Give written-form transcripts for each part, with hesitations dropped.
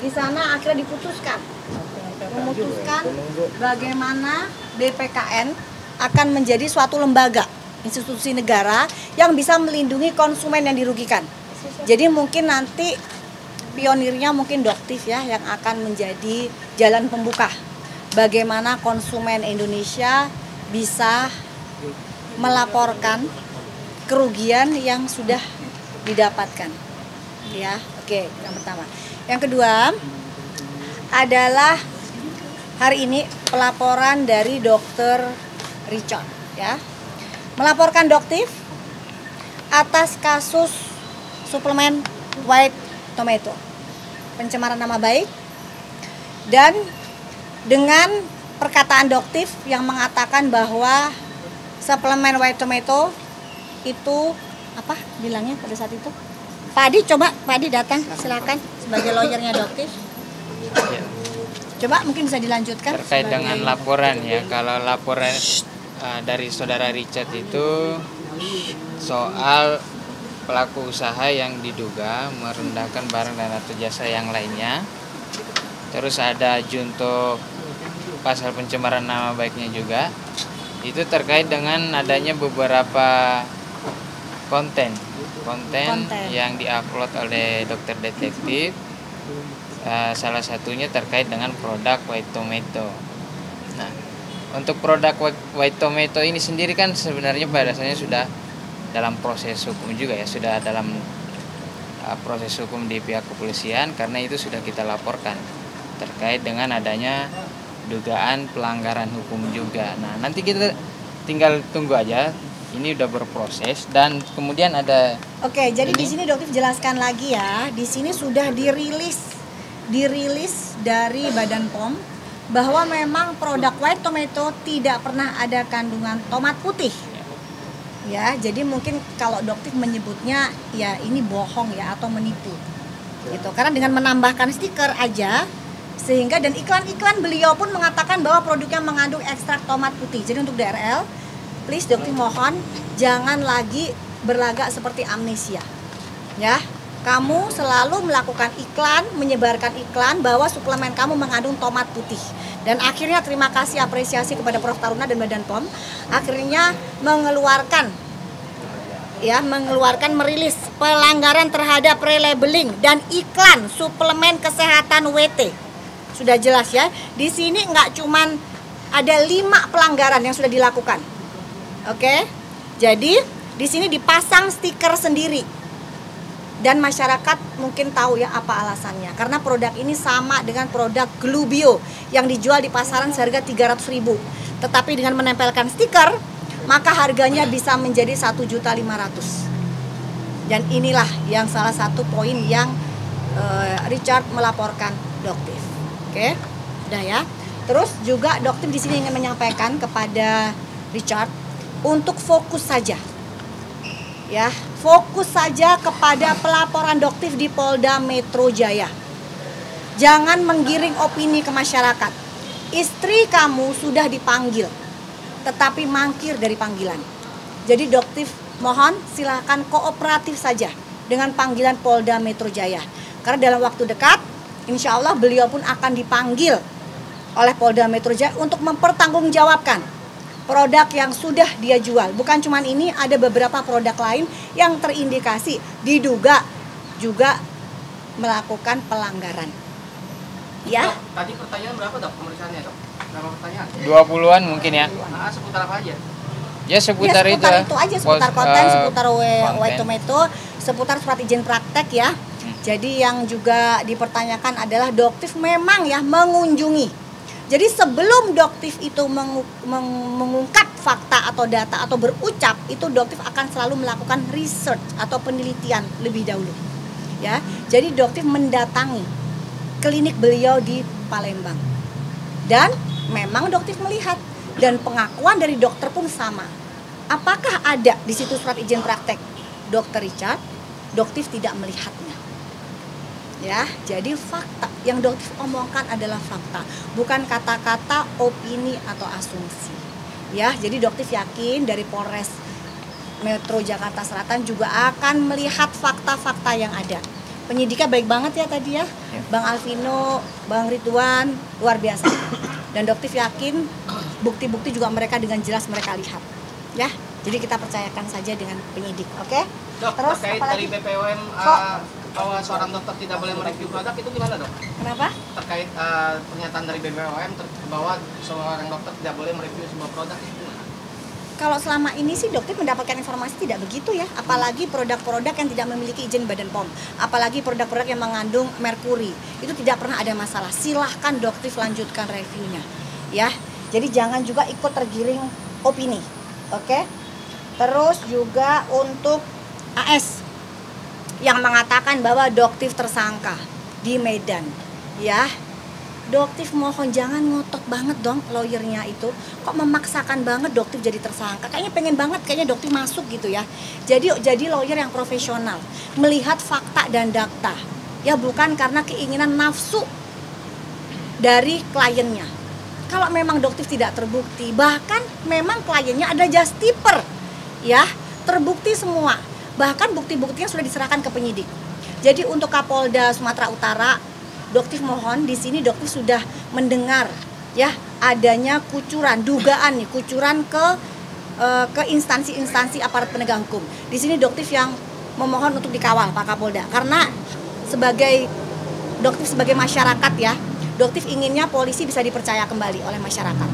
Di sana akhirnya memutuskan bagaimana BPKN akan menjadi suatu lembaga, institusi negara yang bisa melindungi konsumen yang dirugikan. Jadi mungkin nanti pionirnya mungkin Doktif ya yang akan menjadi jalan pembuka bagaimana konsumen Indonesia bisa melaporkan kerugian yang sudah didapatkan. Ya, oke, yang pertama. Yang kedua adalah hari ini pelaporan dari Dr. Richard ya. Melaporkan Doktif atas kasus suplemen White Tomato, pencemaran nama baik, dan dengan perkataan Doktif yang mengatakan bahwa suplemen White Tomato itu apa bilangnya pada saat itu? Pak Adi, coba Pak Adi datang, silakan sebagai lawyernya Doktif. Ya. Coba mungkin bisa dilanjutkan. Terkait dengan laporan ya, kalau laporan dari saudara Richard itu soal pelaku usaha yang diduga merendahkan barang dan atau jasa yang lainnya. Terus ada junto pasal pencemaran nama baiknya juga. Itu terkait dengan adanya beberapa konten yang diupload oleh dokter detektif, salah satunya terkait dengan produk White Tomato. Nah, untuk produk White Tomato ini sendiri kan sebenarnya pada dasarnya sudah dalam proses hukum juga ya, sudah dalam proses hukum di pihak kepolisian, karena itu sudah kita laporkan terkait dengan adanya dugaan pelanggaran hukum juga. Nah, nanti kita tinggal tunggu aja. Ini udah berproses dan kemudian ada. Oke, jadi di sini Doktif jelaskan lagi ya. Di sini sudah dirilis dari Badan POM bahwa memang produk White Tomato tidak pernah ada kandungan tomat putih. Ya, jadi mungkin kalau Doktif menyebutnya ya ini bohong ya atau menipu. Gitu. Karena dengan menambahkan stiker aja sehingga dan iklan-iklan beliau pun mengatakan bahwa produknya mengandung ekstrak tomat putih. Jadi untuk DRL, please Doktif mohon jangan lagi berlagak seperti amnesia. Ya, kamu selalu melakukan iklan, menyebarkan iklan bahwa suplemen kamu mengandung tomat putih. Dan akhirnya terima kasih apresiasi kepada Prof Taruna dan Badan POM akhirnya mengeluarkan merilis pelanggaran terhadap relabeling dan iklan suplemen kesehatan WT. Sudah jelas ya. Di sini nggak cuman ada 5 pelanggaran yang sudah dilakukan. Oke, jadi di sini dipasang stiker sendiri dan masyarakat mungkin tahu ya apa alasannya. Karena produk ini sama dengan produk Glubio yang dijual di pasaran seharga 300.000. Tetapi dengan menempelkan stiker, maka harganya bisa menjadi 1.500.000. Dan inilah yang salah satu poin yang Richard melaporkan Doktif. Oke, sudah ya. Terus juga Doktif di sini ingin menyampaikan kepada Richard untuk fokus saja, ya, fokus saja kepada pelaporan Doktif di Polda Metro Jaya. Jangan menggiring opini ke masyarakat. Istri kamu sudah dipanggil, tetapi mangkir dari panggilan. Jadi Doktif mohon silakan kooperatif saja dengan panggilan Polda Metro Jaya. Karena dalam waktu dekat, insya Allah beliau pun akan dipanggil oleh Polda Metro Jaya untuk mempertanggungjawabkan produk yang sudah dia jual. Bukan cuma ini, ada beberapa produk lain yang terindikasi diduga juga melakukan pelanggaran. Ya. Dok, tadi pertanyaan berapa Dok pemeriksaannya Dok? Berapa pertanyaan? 20-an mungkin ya. Nah, seputar apa aja? Ya seputar itu aja, seputar konten, seputar White Tomato, seputar surat izin praktek ya. Jadi yang juga dipertanyakan adalah Doktif memang ya mengunjungi. Jadi sebelum Doktif itu mengungkap fakta atau data atau berucap, itu Doktif akan selalu melakukan research atau penelitian lebih dahulu. Ya, jadi Doktif mendatangi klinik beliau di Palembang. Dan memang Doktif melihat dan pengakuan dari dokter pun sama. Apakah ada di situ surat izin praktek Dokter Richard? Doktif tidak melihatnya. Ya, jadi fakta yang Doktif omongkan adalah fakta, bukan kata-kata opini atau asumsi. Ya, jadi Doktif yakin dari Polres Metro Jakarta Selatan juga akan melihat fakta-fakta yang ada. Penyidiknya baik banget ya tadi ya. Bang Alvino, Bang Ridwan, luar biasa. Dan Doktif yakin bukti-bukti juga mereka dengan jelas mereka lihat. Ya, jadi kita percayakan saja dengan penyidik, oke? Dok, Terus terkait apalagi? dari BPOM bahwa seorang dokter tidak boleh mereview produk itu gimana dok? Kenapa? Terkait pernyataan dari BPOM bahwa seorang dokter tidak boleh mereview sebuah produk itu gimana? Kalau selama ini sih Doktif mendapatkan informasi tidak begitu ya, apalagi produk-produk yang tidak memiliki izin Badan POM, apalagi produk-produk yang mengandung merkuri, itu tidak pernah ada masalah. Silahkan Doktif lanjutkan reviewnya, ya. Jadi jangan juga ikut tergiring opini, oke? Terus juga untuk AS yang mengatakan bahwa Doktif tersangka di Medan, ya. Doktif mohon jangan ngotot banget dong lawyernya itu. Kok memaksakan banget Doktif jadi tersangka? Kayaknya pengen banget kayaknya Doktif masuk gitu ya. Jadi lawyer yang profesional, melihat fakta dan data. Ya bukan karena keinginan nafsu dari kliennya. Kalau memang Doktif tidak terbukti, bahkan memang kliennya ada justiper, ya, terbukti semua. Bahkan bukti-buktinya sudah diserahkan ke penyidik. Jadi untuk Kapolda Sumatera Utara, Doktif mohon di sini Doktif sudah mendengar ya adanya kucuran, dugaan nih kucuran ke instansi-instansi aparat penegak hukum. Di sini Doktif yang memohon untuk dikawal Pak Kapolda, karena sebagai Doktif sebagai masyarakat ya, Doktif inginnya polisi bisa dipercaya kembali oleh masyarakat.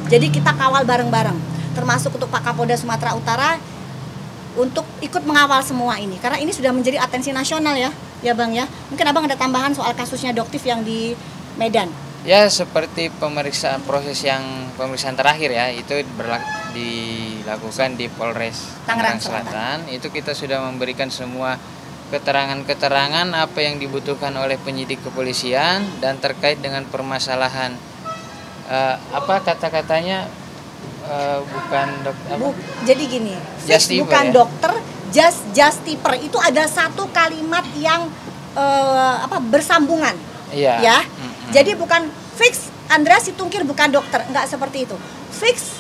Jadi kita kawal bareng-bareng, termasuk untuk Pak Kapolda Sumatera Utara untuk ikut mengawal semua ini, karena ini sudah menjadi atensi nasional ya. Ya Bang ya, mungkin Abang ada tambahan soal kasusnya Doktif yang di Medan. Ya seperti pemeriksaan terakhir ya, itu dilakukan di Polres Tangerang Selatan. Itu kita sudah memberikan semua keterangan-keterangan apa yang dibutuhkan oleh penyidik kepolisian dan terkait dengan permasalahan apa kata-katanya bukan dokter. Jadi gini, bukan ya? dokter, justiper itu ada satu kalimat yang bersambungan, iya. Ya. Jadi bukan fix Andreas Situngkir bukan dokter, enggak seperti itu. Fix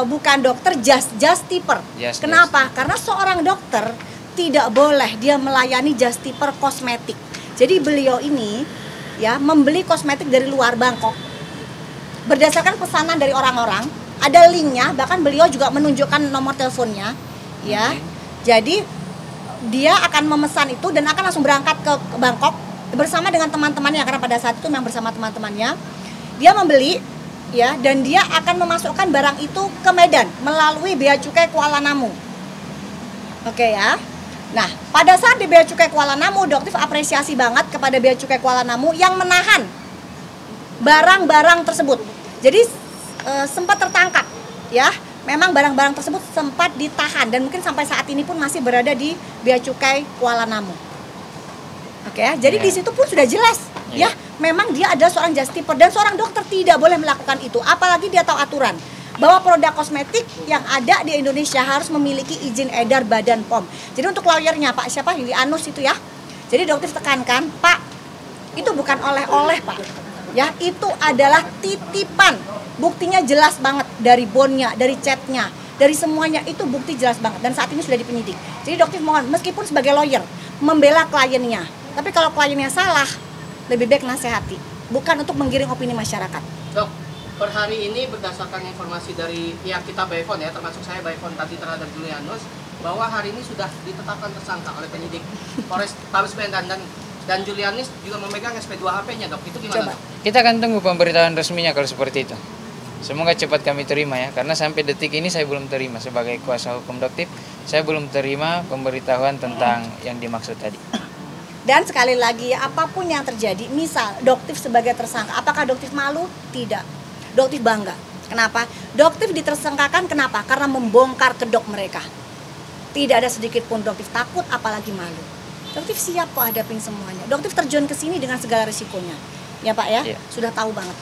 bukan dokter, justiper. Kenapa? Karena seorang dokter tidak boleh dia melayani justiper kosmetik. Jadi beliau ini ya membeli kosmetik dari luar Bangkok berdasarkan pesanan dari orang-orang. Ada linknya, bahkan beliau juga menunjukkan nomor teleponnya, ya. Jadi dia akan memesan itu dan akan langsung berangkat ke Bangkok bersama dengan teman-temannya, karena pada saat itu memang bersama teman-temannya. Dia membeli, ya, dan dia akan memasukkan barang itu ke Medan melalui Bea Cukai Kuala Namu. Oke ya. Nah, pada saat di Bea Cukai Kuala Namu, Doktif apresiasi banget kepada Bea Cukai Kuala Namu yang menahan barang-barang tersebut. Jadi sempat tertangkap ya, memang barang-barang tersebut sempat ditahan dan mungkin sampai saat ini pun masih berada di Bea Cukai Kuala Namu. Oke ya, jadi di situ pun sudah jelas ya, memang dia adalah seorang justiper dan seorang dokter tidak boleh melakukan itu, apalagi dia tahu aturan bahwa produk kosmetik yang ada di Indonesia harus memiliki izin edar Badan POM. Jadi untuk lawyernya Pak siapa, Yulianus itu ya, jadi Doktif tekankan, Pak, itu bukan oleh-oleh Pak, ya, itu adalah titipan. Buktinya jelas banget dari bondnya, dari chatnya, dari semuanya itu bukti jelas banget dan saat ini sudah dipenyidik. Jadi Doktif mohon meskipun sebagai lawyer membela kliennya, tapi kalau kliennya salah lebih baik nasihati, bukan untuk menggiring opini masyarakat. Dok, per hari ini berdasarkan informasi dari ya kita Bayfon ya, termasuk saya Bayfon tadi terhadap Julianus, bahwa hari ini sudah ditetapkan tersangka oleh penyidik Polres Tabes Medan dan Julianus juga memegang SP2 HP-nya Dok. Itu gimana? Dok? Kita akan tunggu pemberitahuan resminya kalau seperti itu. Semoga cepat kami terima ya, karena sampai detik ini saya belum terima sebagai kuasa hukum Doktif, saya belum terima pemberitahuan tentang yang dimaksud tadi. Dan sekali lagi apapun yang terjadi, misal Doktif sebagai tersangka, apakah Doktif malu? Tidak. Doktif bangga. Kenapa? Doktif ditersangkakan kenapa? Karena membongkar kedok mereka. Tidak ada sedikit pun Doktif takut apalagi malu. Doktif siap kok hadapin semuanya. Doktif terjun ke sini dengan segala risikonya. Ya Pak ya, sudah tahu banget.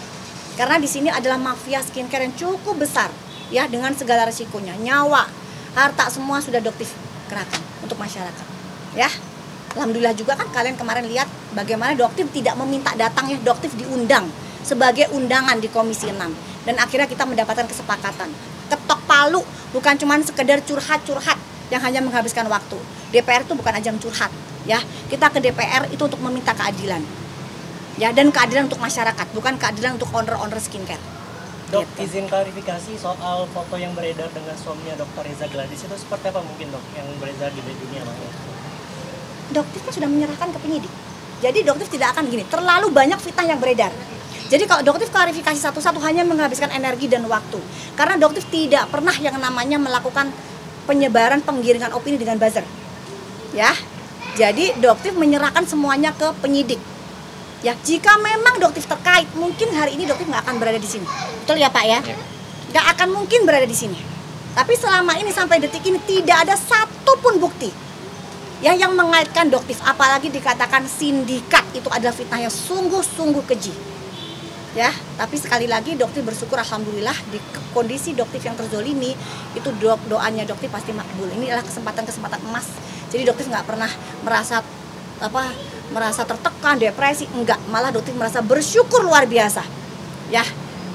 Karena di sini adalah mafia skincare yang cukup besar, ya, dengan segala risikonya, nyawa, harta semua sudah Doktif kerahkan untuk masyarakat, ya. Alhamdulillah juga kan kalian kemarin lihat bagaimana Doktif tidak meminta datang ya, Doktif diundang sebagai undangan di Komisi 6 dan akhirnya kita mendapatkan kesepakatan. Ketok palu, bukan cuma sekedar curhat-curhat, yang hanya menghabiskan waktu. DPR itu bukan ajang curhat, ya. Kita ke DPR itu untuk meminta keadilan, ya, dan keadilan untuk masyarakat, bukan keadilan untuk owner skincare. Dok, izin klarifikasi soal foto yang beredar dengan suaminya Dr. Reza Gladys itu seperti apa mungkin dok yang beredar di dunia makanya? Doktif kan sudah menyerahkan ke penyidik. Jadi Doktif tidak akan gini, terlalu banyak fitnah yang beredar. Jadi kalau Doktif klarifikasi satu-satu hanya menghabiskan energi dan waktu. Karena Doktif tidak pernah yang namanya melakukan penyebaran penggiringan opini dengan buzzer. Ya. Jadi Doktif menyerahkan semuanya ke penyidik. Ya, jika memang Doktif terkait, mungkin hari ini Doktif nggak akan berada di sini. Betul ya Pak ya? Nggak akan mungkin berada di sini. Tapi selama ini sampai detik ini tidak ada satupun bukti ya yang mengaitkan Doktif, apalagi dikatakan sindikat. Itu adalah fitnah yang sungguh-sungguh keji. Ya, tapi sekali lagi Doktif bersyukur alhamdulillah di kondisi Doktif yang terzolimi itu doanya Doktif pasti makbul. Ini adalah kesempatan emas. Jadi Doktif nggak pernah merasa tertekan, depresi, enggak, malah Doktif merasa bersyukur luar biasa. Ya,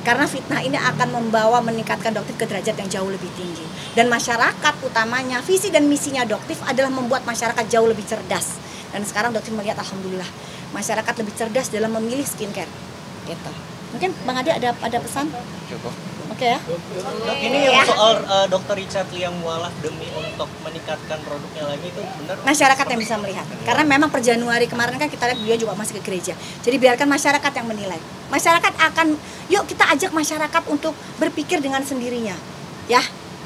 karena fitnah ini akan meningkatkan Doktif ke derajat yang jauh lebih tinggi. Dan masyarakat utamanya, visi dan misinya Doktif adalah membuat masyarakat jauh lebih cerdas. Dan sekarang Doktif melihat alhamdulillah masyarakat lebih cerdas dalam memilih skincare. Gitu. Mungkin Bang Ade ada pesan? Cukup. Oke ya. Dok, ini yang soal Dr. Richard Lee yang mualaf demi untuk meningkatkan produknya lagi itu benar? Masyarakat yang bisa melihat. Karena memang per Januari kemarin kan kita lihat beliau juga masih ke gereja. Jadi biarkan masyarakat yang menilai. Masyarakat akan, yuk kita ajak masyarakat untuk berpikir dengan sendirinya. Ya.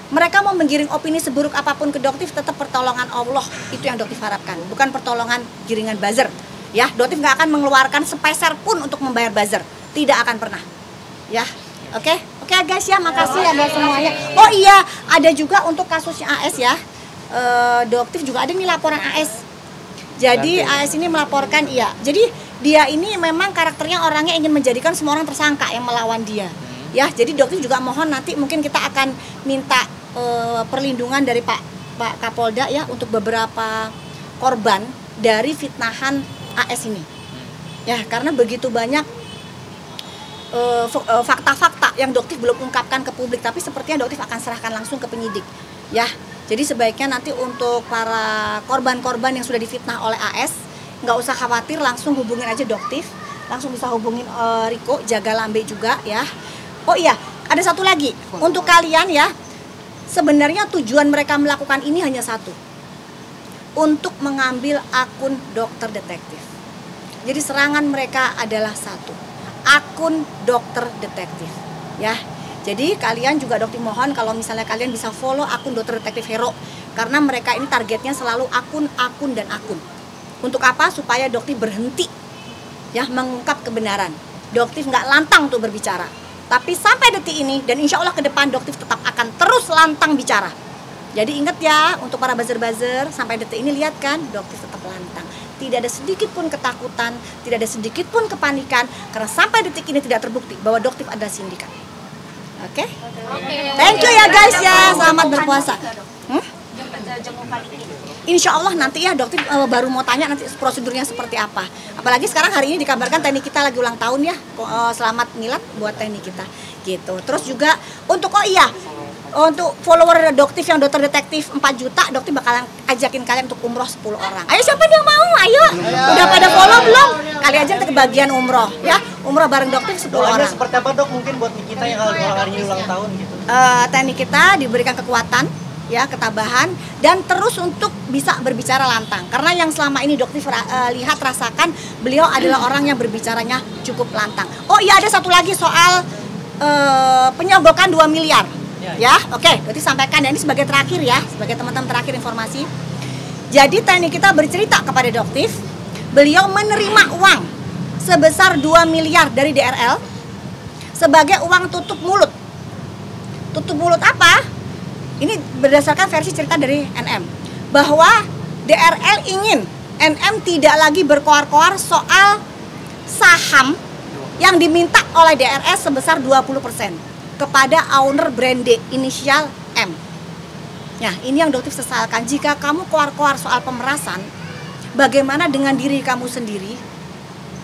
Mereka mau menggiring opini seburuk apapun ke Doktif, tetap pertolongan Allah itu yang Doktif harapkan, bukan pertolongan giringan buzzer. Ya, Doktif nggak akan mengeluarkan sepeser pun untuk membayar buzzer, tidak akan pernah. Ya, oke guys ya, makasih ya buat semuanya. Oh iya, ada juga untuk kasusnya AS ya. Doktif juga ada nih laporan AS. Jadi AS ini melaporkan, iya. Jadi dia ini memang karakternya orangnya ingin menjadikan semua orang tersangka yang melawan dia. Ya, jadi Doktif juga mohon nanti mungkin kita akan minta perlindungan dari Pak Kapolda ya untuk beberapa korban dari fitnahan AS ini. Ya, karena begitu banyak fakta-fakta yang Doktif belum ungkapkan ke publik, tapi sepertinya Doktif akan serahkan langsung ke penyidik. Ya, jadi sebaiknya nanti untuk para korban-korban yang sudah difitnah oleh AS, nggak usah khawatir, langsung hubungin aja Doktif, langsung bisa hubungin Riko, Jaga Lambe juga ya. Oh iya, ada satu lagi untuk kalian ya. Sebenarnya tujuan mereka melakukan ini hanya satu, untuk mengambil akun dokter detektif. Jadi serangan mereka adalah satu, akun dokter detektif ya. Jadi kalian juga Doktif mohon kalau misalnya kalian bisa follow akun dokter detektif Hero, karena mereka ini targetnya selalu akun. Untuk apa? Supaya Doktif berhenti ya mengungkap kebenaran. Doktif nggak lantang tuh berbicara, tapi sampai detik ini dan insya Allah ke depan Doktif tetap akan terus lantang bicara. Jadi ingat ya, untuk para buzzer-buzzer, sampai detik ini lihat kan, Doktif tetap lantang. Tidak ada sedikit pun ketakutan, tidak ada sedikit pun kepanikan, karena sampai detik ini tidak terbukti bahwa Doktif adalah sindikat. Oke? Thank you ya guys ya, selamat berpuasa. Insya Allah nanti ya Doktif baru mau tanya nanti prosedurnya seperti apa. Apalagi sekarang hari ini dikabarkan teknik kita lagi ulang tahun ya. Selamat milad buat teknik kita gitu. Terus juga untuk untuk follower Doktif yang dokter detektif 4 juta, Doktif bakalan ajakin kalian untuk umroh 10 orang. Ayo siapa yang mau? Ayo. Udah pada follow belum? Kali aja ke bagian umroh ya. Umroh bareng Doktif 10 Doanya orang. seperti apa Dok mungkin buat kita yang hari ini ulang tahun gitu? Teknik kita diberikan kekuatan ya, ketabahan, dan terus untuk bisa berbicara lantang. Karena yang selama ini Doktif lihat, rasakan, beliau adalah orang yang berbicaranya cukup lantang. Oh iya, ada satu lagi soal penyogokan 2 miliar. Ya, oke, Doktif sampaikan ya, ini sebagai terakhir ya, sebagai teman-teman terakhir informasi. Jadi teknik kita bercerita kepada Doktif, beliau menerima uang sebesar 2 miliar dari DRL sebagai uang tutup mulut. Tutup mulut apa? Ini berdasarkan versi cerita dari NM, bahwa DRL ingin NM tidak lagi berkoar-koar soal saham yang diminta oleh DRL sebesar 20% kepada owner brand D inisial M. Nah, ini yang Doktif sesalkan. Jika kamu koar-koar soal pemerasan, bagaimana dengan diri kamu sendiri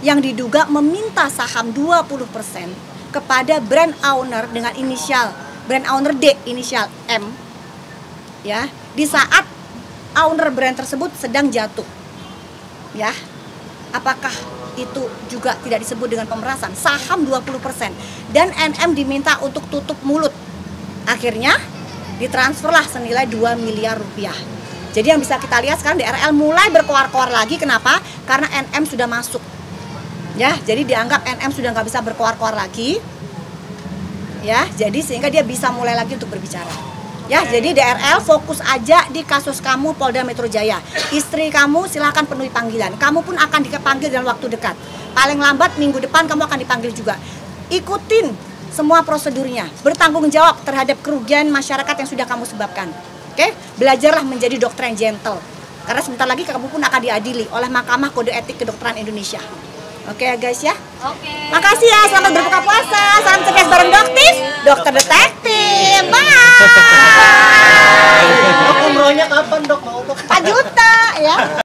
yang diduga meminta saham 20% kepada brand owner dengan inisial brand owner D inisial M? Ya, di saat owner brand tersebut sedang jatuh. Ya. Apakah itu juga tidak disebut dengan pemerasan? Saham 20% dan NM diminta untuk tutup mulut. Akhirnya ditransferlah senilai 2 miliar rupiah. Jadi yang bisa kita lihat sekarang DRL mulai berkoar-koar lagi. Kenapa? Karena NM sudah masuk. Ya, jadi dianggap NM sudah nggak bisa berkoar-koar lagi. Ya, jadi sehingga dia bisa mulai lagi untuk berbicara. Ya, jadi DRL fokus aja di kasus kamu Polda Metro Jaya. Istri kamu silahkan penuhi panggilan. Kamu pun akan dipanggil dalam waktu dekat. Paling lambat minggu depan kamu akan dipanggil juga. Ikutin semua prosedurnya. Bertanggung jawab terhadap kerugian masyarakat yang sudah kamu sebabkan. Oke, belajarlah menjadi dokter yang gentle. Karena sebentar lagi kamu pun akan diadili oleh Mahkamah Kode Etik Kedokteran Indonesia. Oke ya guys ya. Oke. Makasih ya, selamat berbuka puasa. Salam cerdas bareng Doktif, Dokter Detektif. Bye. Dok, umrohnya kapan dok? Mau dok? 4 juta ya.